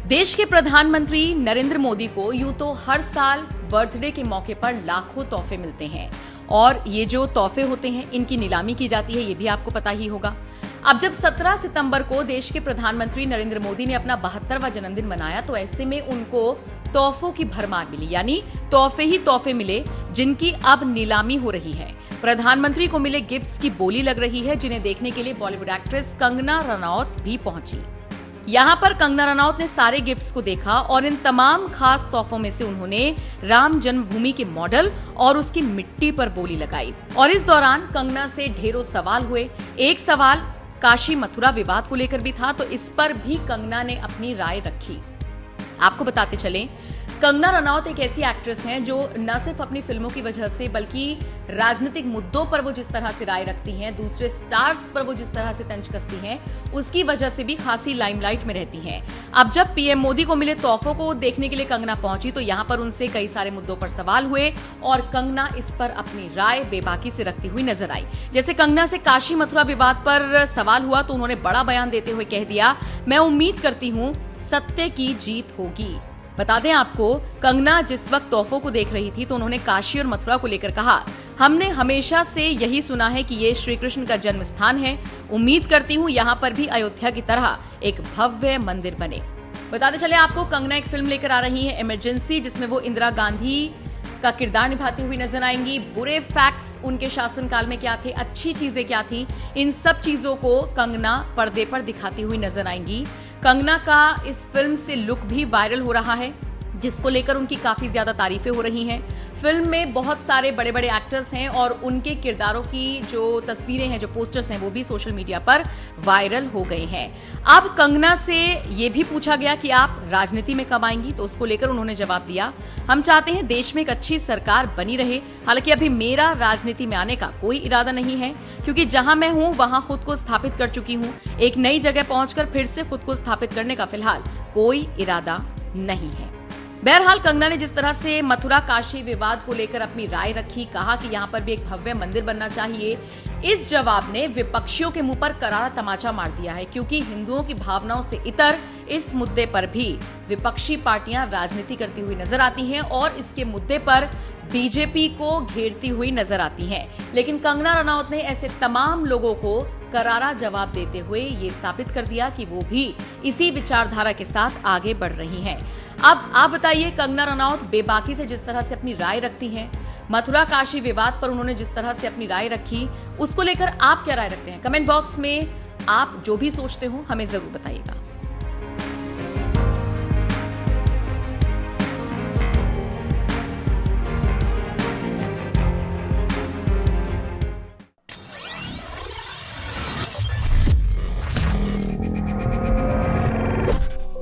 देश के प्रधानमंत्री नरेंद्र मोदी को यूं तो हर साल बर्थडे के मौके पर लाखों तोहफे मिलते हैं और ये जो तोहफे होते हैं इनकी नीलामी की जाती है, ये भी आपको पता ही होगा। अब जब 17 सितंबर को देश के प्रधानमंत्री नरेंद्र मोदी ने अपना 72वां जन्मदिन मनाया तो ऐसे में उनको तोहफों की भरमार मिली, यानी तोहफे ही तोहफे मिले जिनकी अब नीलामी हो रही है। प्रधानमंत्री को मिले गिफ्ट्स की बोली लग रही है, जिन्हें देखने के लिए बॉलीवुड एक्ट्रेस कंगना रनौत भी पहुंची। यहाँ पर कंगना रनौत ने सारे गिफ्ट्स को देखा और इन तमाम खास तोहफों में से उन्होंने राम जन्मभूमि के मॉडल और उसकी मिट्टी पर बोली लगाई। और इस दौरान कंगना से ढेरों सवाल हुए। एक सवाल काशी मथुरा विवाद को लेकर भी था, तो इस पर भी कंगना ने अपनी राय रखी। आपको बताते चलें, कंगना रनौत एक ऐसी एक्ट्रेस हैं जो न सिर्फ अपनी फिल्मों की वजह से बल्कि राजनीतिक मुद्दों पर वो जिस तरह से राय रखती हैं, दूसरे स्टार्स पर वो जिस तरह से तंज कसती हैं, उसकी वजह से भी खासी लाइमलाइट में रहती हैं। अब जब पीएम मोदी को मिले तोहफों को देखने के लिए कंगना पहुंची तो यहां पर उनसे कई सारे मुद्दों पर सवाल हुए और कंगना इस पर अपनी राय बेबाकी से रखती हुई नजर आई। जैसे कंगना से काशी मथुरा विवाद पर सवाल हुआ तो उन्होंने बड़ा बयान देते हुए कह दिया, मैं उम्मीद करती हूं सत्य की जीत होगी। बता दें आपको, कंगना जिस वक्त तोहफों को देख रही थी तो उन्होंने काशी और मथुरा को लेकर कहा, हमने हमेशा से यही सुना है कि ये श्री कृष्ण का जन्म स्थान है। उम्मीद करती हूँ यहाँ पर भी अयोध्या की तरह एक भव्य मंदिर बने। बताते चले आपको, कंगना एक फिल्म लेकर आ रही है, इमरजेंसी, जिसमें वो इंदिरा गांधी का किरदार निभाती हुई नजर आएंगी। बुरे फैक्ट्स उनके शासनकाल में क्या थे, अच्छी चीजें क्या थी, इन सब चीजों को कंगना पर्दे पर दिखाती हुई नजर आएंगी। कंगना का इस फिल्म से लुक भी वायरल हो रहा है, जिसको लेकर उनकी काफी ज्यादा तारीफें हो रही हैं। फिल्म में बहुत सारे बड़े बड़े एक्टर्स हैं और उनके किरदारों की जो तस्वीरें हैं, जो पोस्टर्स हैं, वो भी सोशल मीडिया पर वायरल हो गए हैं। अब कंगना से ये भी पूछा गया कि आप राजनीति में कब आएंगी, तो उसको लेकर उन्होंने जवाब दिया, हम चाहते हैं देश में एक अच्छी सरकार बनी रहे। हालांकि अभी मेरा राजनीति में आने का कोई इरादा नहीं है, क्योंकि जहां मैं हूं वहां खुद को स्थापित कर चुकी हूं। एक नई जगह पहुंचकर फिर से खुद को स्थापित करने का फिलहाल कोई इरादा नहीं है। बहरहाल कंगना ने जिस तरह से मथुरा काशी विवाद को लेकर अपनी राय रखी, कहा कि यहाँ पर भी एक भव्य मंदिर बनना चाहिए, इस जवाब ने विपक्षियों के मुंह पर करारा तमाचा मार दिया है, क्योंकि हिंदुओं की भावनाओं से इतर इस मुद्दे पर भी विपक्षी पार्टियां राजनीति करती हुई नजर आती हैं और इसके मुद्दे पर बीजेपी को घेरती हुई नजर आती हैं। लेकिन कंगना रनौत ने ऐसे तमाम लोगों को करारा जवाब देते हुए ये साबित कर दिया कि वो भी इसी विचारधारा के साथ आगे बढ़ रही हैं। अब आप बताइए, कंगना रनौत बेबाकी से जिस तरह से अपनी राय रखती हैं, मथुरा काशी विवाद पर उन्होंने जिस तरह से अपनी राय रखी, उसको लेकर आप क्या राय रखते हैं? कमेंट बॉक्स में आप जो भी सोचते हो हमें जरूर बताइएगा।